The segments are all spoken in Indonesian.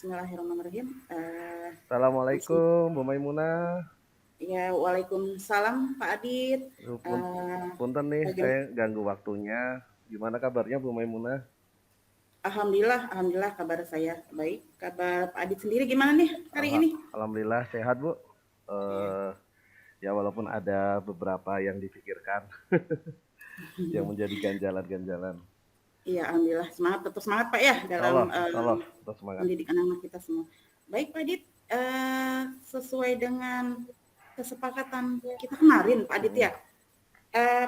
Bismillahirrahmanirrahim. Masih Assalamualaikum Bu Maimunah. ya, waalaikumsalam Pak Adit. Eh, Punten nih Bagaimana? saya ganggu waktunya. Gimana kabarnya Bu Maimunah? Alhamdulillah kabar saya baik. Kabar Pak Adit sendiri gimana nih hari ini? Alhamdulillah sehat Bu. Ya, Ya walaupun ada beberapa yang dipikirkan yang menjadi ganjalan-ganjalan. iya, alhamdulillah semangat, tetap semangat Pak ya dalam Insya Allah terus semangat. mendidik anak-anak kita semua. Baik Pak Adit, sesuai dengan kesepakatan kita kemarin Pak Adit Mm-mm. ya.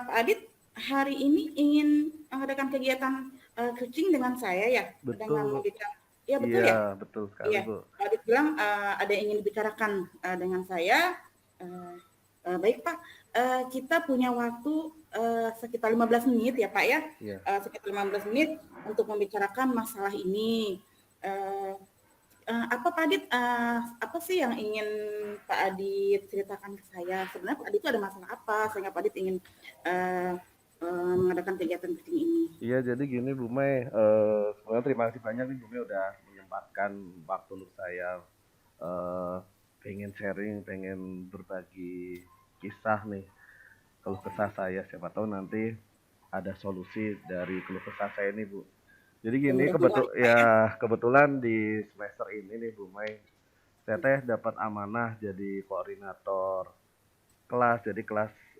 Pak Adit hari ini ingin mengadakan kegiatan coaching dengan saya ya, Betul dengan Bu. membicarakan. Ya betul Iya ya. betul sekali Iya, Bu. Pak Adit bilang ada yang ingin dibicarakan dengan saya. Uh, Baik Pak, kita punya waktu sekitar 15 menit ya Pak ya, Iya. sekitar 15 menit untuk membicarakan masalah ini. Uh, apa Pak Adit, apa sih yang ingin Pak Adit ceritakan ke saya? Sebenarnya Pak Adit itu ada masalah apa sehingga Pak Adit ingin uh, mengadakan kegiatan coaching ini? Iya jadi gini Bu Mei, sebenarnya terima kasih banyak nih Bu Mei udah menyempatkan waktu untuk saya eh pengen sharing, pengen berbagi kisah nih, keluh kesah saya. Siapa tahu nanti ada solusi dari keluh kesah saya ini, Bu. Jadi Ya gini, mudah-mudahan Pak ya. kebetulan di semester ini nih, Bu Mai, saya teh dapat amanah jadi koordinator kelas. Jadi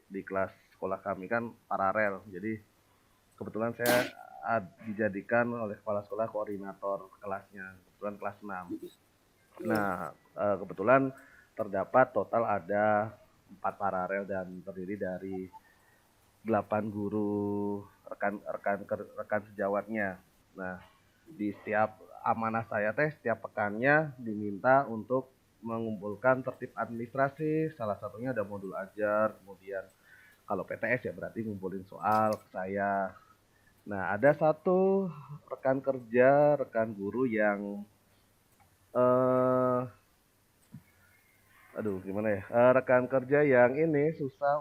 di kelas sekolah kami kan paralel. Jadi kebetulan saya dijadikan oleh kepala sekolah koordinator kelasnya, kebetulan kelas 6. Iya, Nah, kebetulan terdapat total ada 4 paralel dan terdiri dari 8 guru rekan sejawatnya. Nah, di setiap amanah saya teh setiap pekannya diminta untuk mengumpulkan tertib administrasi, salah satunya ada modul ajar, kemudian kalau PTS ya berarti ngumpulin soal ke saya. Nah, ada satu rekan kerja, rekan guru yang eh aduh gimana ya, rekan kerja yang ini susah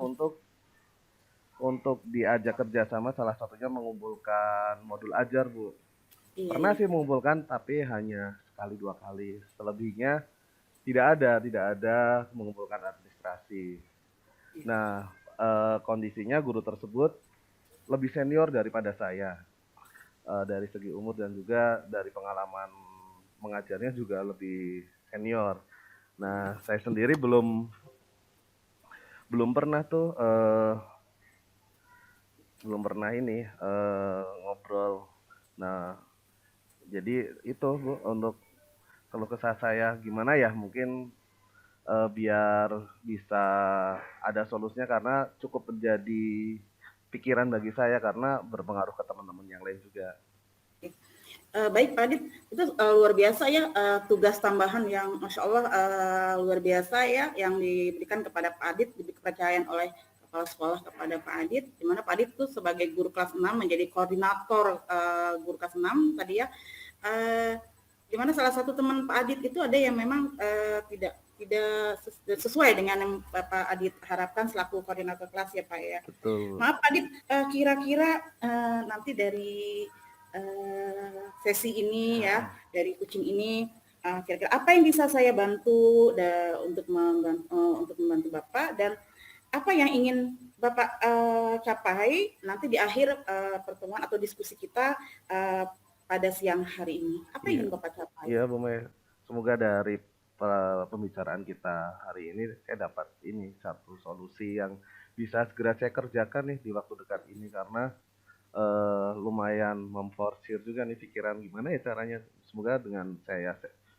untuk diajak kerjasama, salah satunya mengumpulkan modul ajar Bu. iya, Pernah iya. sih mengumpulkan tapi hanya sekali dua kali, selebihnya tidak ada mengumpulkan administrasi. Iya. Nah, kondisinya guru tersebut lebih senior daripada saya, dari segi umur dan juga dari pengalaman mengajarnya juga lebih senior. Nah, saya sendiri belum pernah tuh belum pernah ini ngobrol. Nah, jadi itu Bu untuk kalau kesah saya gimana ya, mungkin biar bisa ada solusinya karena cukup menjadi pikiran bagi saya karena berpengaruh ke teman-teman yang lain juga. Baik Pak Adit, itu luar biasa ya tugas tambahan yang Masya Allah luar biasa ya yang diberikan kepada Pak Adit, diberi kepercayaan oleh kepala sekolah kepada Pak Adit, di mana Pak Adit itu sebagai guru kelas 6 menjadi koordinator guru kelas 6 tadi ya, uh, di mana salah satu teman Pak Adit itu ada yang memang tidak tidak sesuai dengan yang Pak Adit harapkan selaku koordinator kelas ya Pak ya. Betul. Maaf Pak Adit, kira-kira nanti dari sesi ini ya, dari kucing ini, kira-kira apa yang bisa saya bantu untuk membantu Bapak dan apa yang ingin Bapak capai nanti di akhir pertemuan atau diskusi kita pada siang hari ini. Apa yang Iya, ingin Bapak capai? iya Bu Mei. Semoga dari pembicaraan kita hari ini saya dapat ini satu solusi yang bisa segera saya kerjakan nih di waktu dekat ini karena lumayan memforsir juga nih pikiran gimana ya caranya. Semoga dengan saya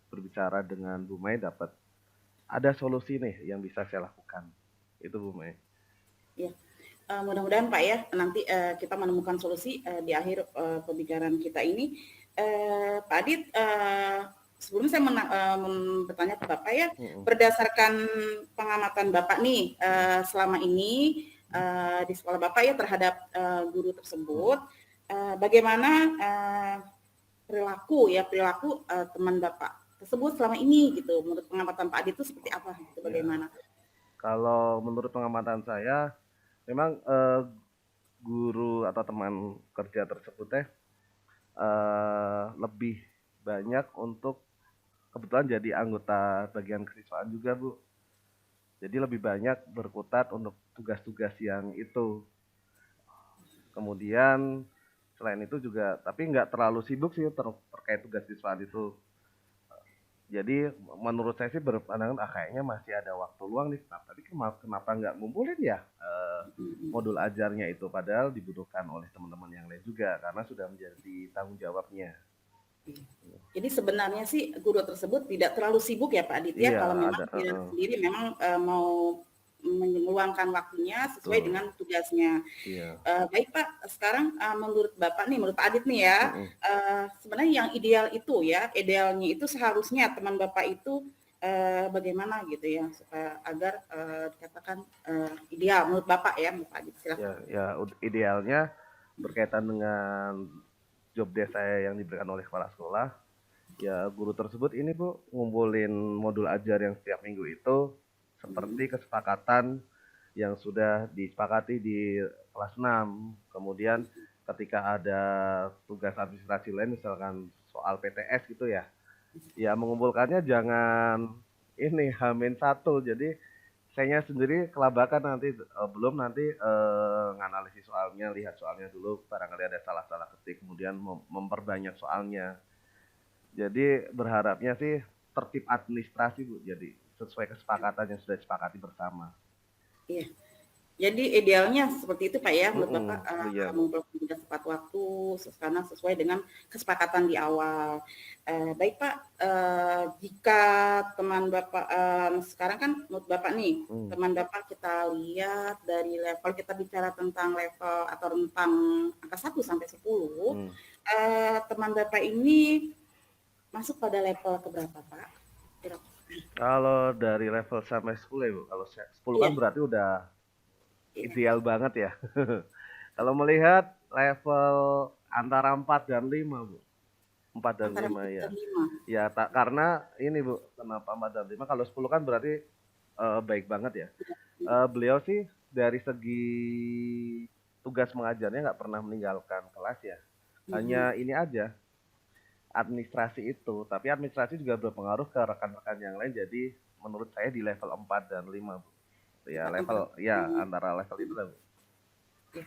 berbicara dengan Bu Mei dapat ada solusi nih yang bisa saya lakukan. Itu Bu Mei. Ya. Mudah-mudahan Pak ya nanti kita menemukan solusi di akhir pembicaraan kita ini. Pak Adit, sebelumnya saya bertanya ke Bapak ya, berdasarkan pengamatan Bapak nih selama ini di sekolah Bapak ya terhadap guru tersebut, bagaimana perilaku teman Bapak tersebut selama ini gitu, menurut pengamatan Pak Adit itu seperti apa gitu, Ya, bagaimana? kalau menurut pengamatan saya memang guru atau teman kerja tersebut lebih banyak untuk kebetulan jadi anggota bagian kesiswaan juga, Bu. Jadi lebih banyak berkutat untuk tugas-tugas yang itu. Kemudian selain itu juga, tapi nggak terlalu sibuk sih terkait tugas siswaan itu. Jadi menurut saya sih berpandangan kayaknya masih ada waktu luang nih. Nah, tapi kenapa nggak ngumpulin ya modul ajarnya itu, padahal dibutuhkan oleh teman-teman yang lain juga karena sudah menjadi tanggung jawabnya. Jadi sebenarnya sih guru tersebut tidak terlalu sibuk ya Pak Adit ya, Iya kalau memang ada, dia sendiri memang mau meluangkan waktunya sesuai betul. dengan tugasnya. Iya. Baik Pak, sekarang menurut Bapak nih, menurut Pak Adit nih ya, sebenarnya yang ideal itu ya, idealnya itu seharusnya teman Bapak itu bagaimana gitu ya, supaya agar dikatakan ideal menurut Bapak ya, menurut Pak Adit Ya, silakan. ya idealnya berkaitan dengan job desk saya yang diberikan oleh kepala sekolah. Ya, guru tersebut ini Bu ngumpulin modul ajar yang setiap minggu itu seperti kesepakatan yang sudah disepakati di kelas 6. Kemudian ketika ada tugas administrasi lain misalkan soal PTS gitu ya. Ya mengumpulkannya jangan ini Hamin satu. Jadi saya sendiri kelabakan nanti belum nanti nganalisis soalnya, lihat soalnya dulu barangkali ada salah-salah ketik kemudian memperbanyak soalnya. Jadi berharapnya sih tertib administrasi Bu, jadi sesuai kesepakatan yang sudah disepakati bersama. Iya. Jadi idealnya seperti itu Pak ya, menurut Bapak Iya Bu. mengumpulkan tugas tepat waktu karena sesuai dengan kesepakatan di awal. Baik Pak, jika teman Bapak sekarang kan menurut Bapak nih, teman Bapak kita lihat dari level kita bicara tentang level atau rentang angka 1 sampai 10, teman Bapak ini masuk pada level keberapa Pak? Kalau dari level sampai 10 ya Bu, kalau 10 kan Iya, berarti udah iya. ideal banget ya. Kalau melihat level antara 4 dan 5 Bu. 4 dan Antara 5 4 ya. dan 5. Ya tak karena ini Bu, kenapa 4 dan 5? Kalau 10 kan berarti baik banget ya. Beliau sih dari segi tugas mengajarnya nggak pernah meninggalkan kelas ya. Hanya ini aja, administrasi itu. Tapi administrasi juga berpengaruh ke rekan-rekan yang lain. Jadi menurut saya di level 4 dan 5 Bu. Ya 4, level, ya antara level itu lah Bu. ya.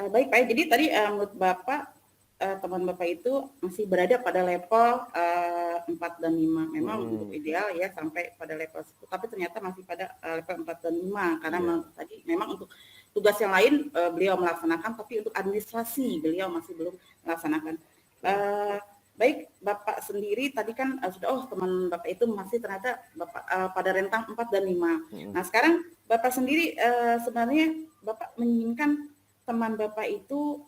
Baik Pak, jadi tadi menurut Bapak teman Bapak itu masih berada pada level 4 dan 5. Memang untuk ideal ya sampai pada level 10, tapi ternyata masih pada level 4 dan 5 karena tadi memang untuk tugas yang lain beliau melaksanakan, tapi untuk administrasi beliau masih belum melaksanakan. Baik, Bapak sendiri tadi kan sudah teman Bapak itu masih ternyata Bapak pada rentang 4 dan 5. Nah, sekarang Bapak sendiri sebenarnya Bapak menginginkan teman Bapak itu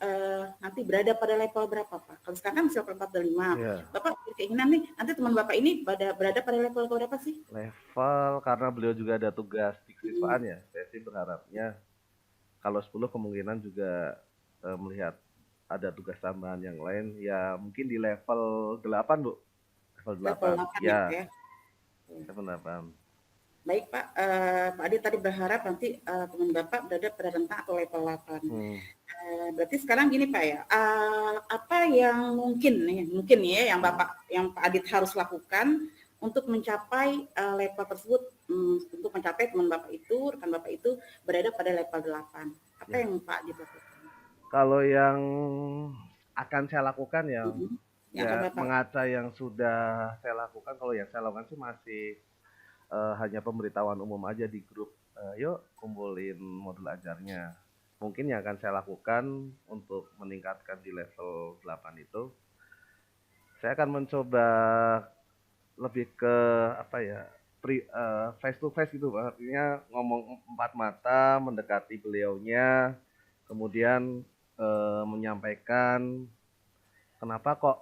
nanti berada pada level berapa Pak? Kalau sekarang kan masih level 4 dan 5. Bapak berkeinginan nih nanti teman Bapak ini berada pada level berapa sih? Level karena beliau juga ada tugas di kesiswaan ya. Saya sih berharapnya kalau 10 kemungkinan juga melihat ada tugas tambahan yang lain ya mungkin di level 8 Bu. Level Level 8. 8 ya Pak Ya, ya. level 8. Baik Pak, Pak Adi tadi berharap nanti teman Bapak berada pada rentang atau level 8. Berarti sekarang gini Pak ya, apa yang mungkin ya yang Pak Adit harus lakukan untuk mencapai level tersebut, untuk mencapai teman Bapak itu, rekan Bapak itu berada pada level 8. Apa Ya. yang Pak Adit lakukan? Kalau yang akan saya lakukan yang Yang akan ya Bapak mengaca yang sudah saya lakukan, kalau yang saya lakukan sih masih hanya pemberitahuan umum aja di grup, yuk kumpulin modul ajarnya. Mungkin yang akan saya lakukan untuk meningkatkan di level 8 itu, saya akan mencoba lebih ke apa ya, face to face gitu, artinya ngomong empat mata, mendekati beliaunya, kemudian menyampaikan kenapa kok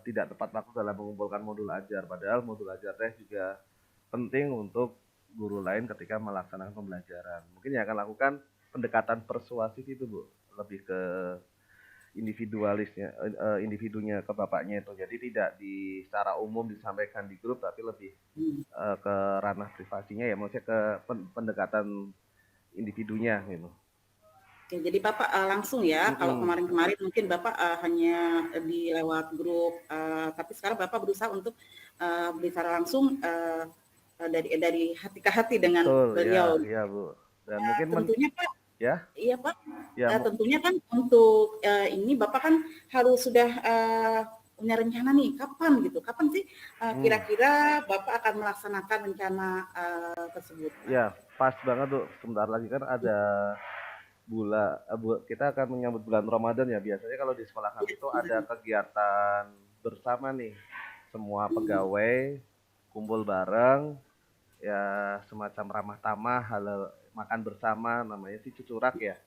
tidak tepat waktu dalam mengumpulkan modul ajar, padahal modul ajarnya juga penting untuk guru lain ketika melaksanakan pembelajaran. Mungkin yang akan lakukan pendekatan persuasif itu Bu, lebih ke individualisnya, individunya ke bapaknya itu. Jadi tidak secara umum disampaikan di grup, tapi lebih ke ranah privasinya ya, maksudnya ke pendekatan individunya gitu. Oke, jadi Bapak, langsung ya, kalau Mhm, kemarin-kemarin mungkin Bapak, hanya di lewat grup, tapi sekarang Bapak berusaha untuk, bicara langsung, dari hati ke hati dengan betul, ya, beliau. ya Bu. Dan mungkin Tentunya Pak, ya, iya Pak, ya tentunya kan untuk, ini Bapak kan harus sudah, punya rencana nih, kapan gitu, kapan sih, hmm, kira-kira Bapak akan melaksanakan rencana, tersebut, Pak? ya pas banget tuh. Sebentar lagi kan ada kita akan menyambut bulan Ramadan ya. Biasanya kalau di sekolah Iya, kami itu ada sebenarnya. kegiatan bersama nih. Semua Mhm, pegawai kumpul bareng, ya semacam ramah tamah, halal makan bersama, namanya sih cucurak ya.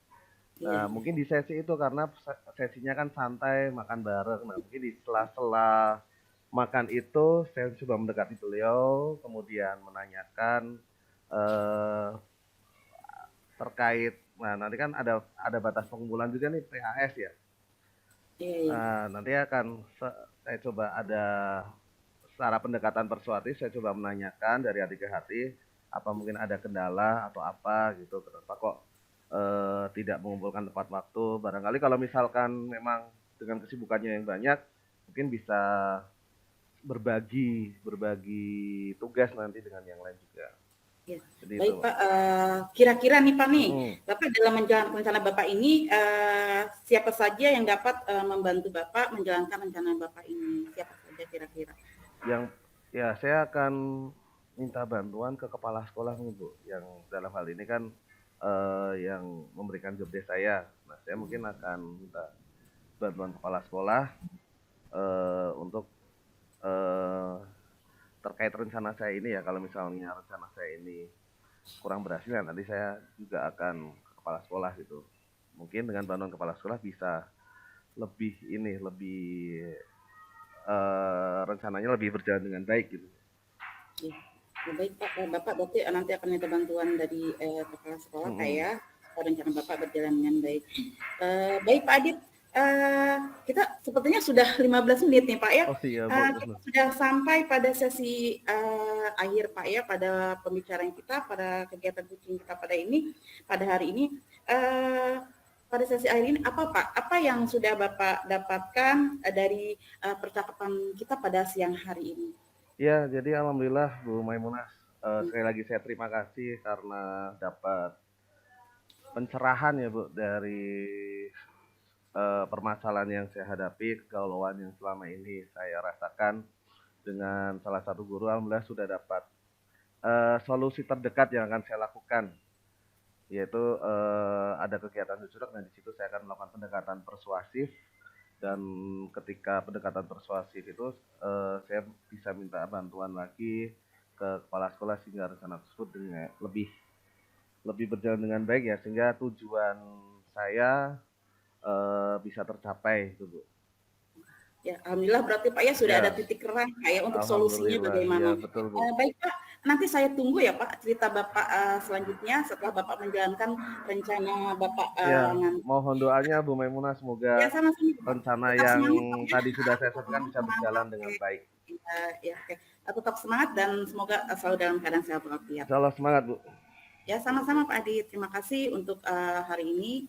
iya Nah, iya. mungkin di sesi itu karena sesinya kan santai, makan bareng. Nah, mungkin di sela-sela makan itu saya coba mendekati beliau, kemudian menanyakan eh, terkait, nah nanti kan ada batas pengumpulan juga nih PHS ya. Iya iya. Nanti akan saya coba ada secara pendekatan persuasif, saya coba menanyakan dari hati ke hati, apa mungkin ada kendala atau apa gitu, kenapa kok tidak mengumpulkan tepat waktu. Barangkali kalau misalkan memang dengan kesibukannya yang banyak, mungkin bisa berbagi berbagi tugas nanti dengan yang lain juga. Iya. Jadi itu, Baik Pak, kira-kira nih Pak nih, mm-mm, Bapak dalam menjalankan rencana Bapak ini, siapa saja yang dapat, membantu Bapak menjalankan rencana Bapak ini? Siapa saja kira-kira? yang ya saya akan minta bantuan ke kepala sekolah nih Bu, yang dalam hal ini kan yang memberikan job desk saya. Nah, saya mungkin akan minta bantuan kepala sekolah untuk eh, terkait rencana saya ini ya. Kalau misalnya rencana saya ini kurang berhasil, ya nanti saya juga akan ke kepala sekolah gitu. Mungkin dengan bantuan kepala sekolah bisa lebih rencananya lebih berjalan dengan baik gitu. Iya. Ya, baik Pak, Bapak berarti, nanti akan minta bantuan dari, kepala sekolah Pak Mm-mm. ya, supaya rencana Bapak berjalan dengan baik. Baik Pak Adit, eee, kita sepertinya sudah 15 menit nih Pak ya, Oh iya Bu, kita benar. sudah sampai pada sesi, akhir Pak ya, pada pembicaraan kita, pada kegiatan coaching kita pada hari ini. Eee, Pada sesi akhir ini apa Pak, apa yang sudah Bapak dapatkan, dari, percakapan kita pada siang hari ini? Ya, jadi alhamdulillah Bu Maimunah, sekali lagi saya terima kasih karena dapat pencerahan ya Bu dari permasalahan yang saya hadapi, kegalauan yang selama ini saya rasakan dengan salah satu guru. Alhamdulillah sudah dapat solusi terdekat yang akan saya lakukan, yaitu ada kegiatan lucurak dan di situ saya akan melakukan pendekatan persuasif. Dan ketika pendekatan persuasif itu saya bisa minta bantuan lagi ke kepala sekolah sehingga rencana tersebut dengan lebih lebih berjalan dengan baik ya, sehingga tujuan saya bisa tercapai itu Bu. Ya, alhamdulillah berarti Pak ya sudah ada Ya, titik terang Pak ya untuk solusinya alhamdulillah ya bagaimana. betul Bu. Baik Pak, nanti saya tunggu ya Pak cerita Bapak, selanjutnya setelah Bapak menjalankan rencana Bapak, Ya, nanti. mohon doanya Bu Maimunah Ya semoga sama-sama Pak, rencana tetap yang semangat Pak ya, tadi sudah saya tetap sampaikan bisa semangat, berjalan dengan oke. baik. Iya iya, oke. Tetap semangat dan semoga, selalu dalam keadaan sehat walafiat. Insya Allah semangat Bu. Ya sama-sama Pak Adi, terima kasih untuk, hari ini,